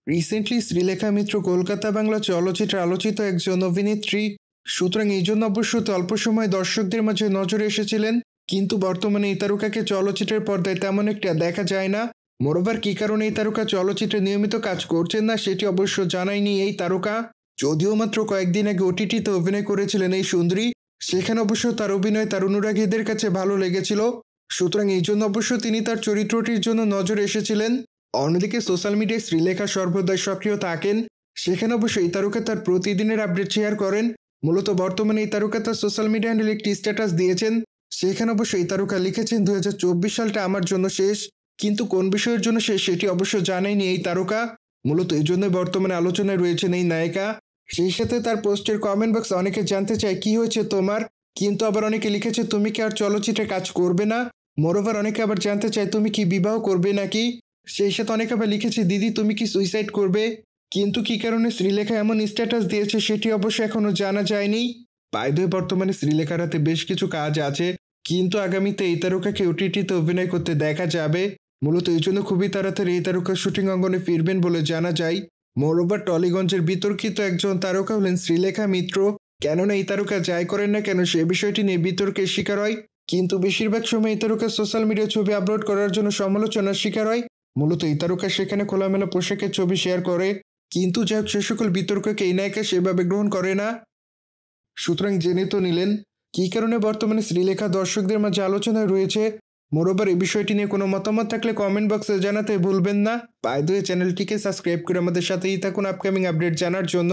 Recently Sreelekha মিত্র কলকাতা বাংলা চলচ্চিত্রে আলোচিত একজন অভিনেত্রী। সুতরাং এই জন্য অবশ্য অল্প সময় দর্শকদের মাঝে নজরে এসেছিলেন, কিন্তু বর্তমানে এই তারকাকে চলচ্চিত্রের পর্দায় তেমন একটা দেখা যায় না। মোরওভার কী কারণে এই তারকা চলচ্চিত্রে নিয়মিত কাজ করছেন না সেটি অবশ্য জানায়নি এই তারকা। যদিও মাত্র কয়েকদিন আগে ওটিটিতে অভিনয় করেছিলেন এই সুন্দরী, সেখানে অবশ্য তার অভিনয় তার অনুরাগীদের কাছে ভালো লেগেছিল। সুতরাং এই জন্য অবশ্য তিনি তার চরিত্রটির জন্য নজরে এসেছিলেন। অন্যদিকে সোশ্যাল মিডিয়ায় শ্রীলেখা সর্বদাই সক্রিয় থাকেন। সেখানে অবশ্য এই তারকা তার প্রতিদিনের আপডেট শেয়ার করেন। মূলত বর্তমানে এই তারকা তার সোশ্যাল মিডিয়া হ্যান্ডেলে একটি স্ট্যাটাস দিয়েছেন। সেখানে অবশ্য এই তারকা লিখেছেন 2024 সালটা আমার জন্য শেষ, কিন্তু কোন বিষয়ের জন্য শেষ সেটি অবশ্য জানায়নি এই তারকা। মূলত এই জন্যই বর্তমানে আলোচনায় রয়েছেন এই নায়িকা। সেই সাথে তার পোস্টের কমেন্ট বক্সে অনেকে জানতে চায় কি হয়েছে তোমার, কিন্তু আবার অনেকে লিখেছে তুমি কি আর চলচ্চিত্রে কাজ করবে না। মোরওভার অনেকে আবার জানতে চায় তুমি কি বিবাহ করবে নাকি। সেই সাথে অনেকে আবার লিখেছে দিদি তুমি কি সুইসাইড করবে। কিন্তু কি কারণে শ্রীলেখা এমন স্ট্যাটাস দিয়েছে সেটি অবশ্য এখনো জানা যায়নি। বাই বর্তমানে শ্রীলেখার হাতে বেশ কিছু কাজ আছে, কিন্তু আগামীতে এই তারকাকে ওটিটিতে অভিনয় করতে দেখা যাবে। মূলত এই জন্য খুবই তাড়াতাড়ি এই তারকা শুটিং অঙ্গনে ফিরবেন বলে জানা যায়। মোরওভার টলিগঞ্জের বিতর্কিত একজন তারকা হলেন শ্রীলেখা মিত্র। কেননা এই তারকা যাই করেন না কেন সে বিষয়টি নিয়ে বিতর্কের শিকার হয়, কিন্তু বেশিরভাগ সময় এই তারকা সোশ্যাল মিডিয়ায় ছবি আপলোড করার জন্য সমালোচনার শিকার হয়। মূলত এই তারকা সেখানে খোলামেলা পোশাকের ছবি শেয়ার করে, কিন্তু যাই হোক সে সকল বিতর্ককে এই নায়িকা সেভাবে গ্রহণ করে না। সুতরাং জেনে তো নিলেন কী কারণে বর্তমানে শ্রীলেখা দর্শকদের মাঝে আলোচনায় রয়েছে। মোরওভার এই বিষয়টি নিয়ে কোনো মতামত থাকলে কমেন্ট বক্সে জানাতে ভুলবেন না। চ্যানেলটিকে সাবস্ক্রাইব করে আমাদের সাথেই থাকুন আপকামিং আপডেট জানার জন্য।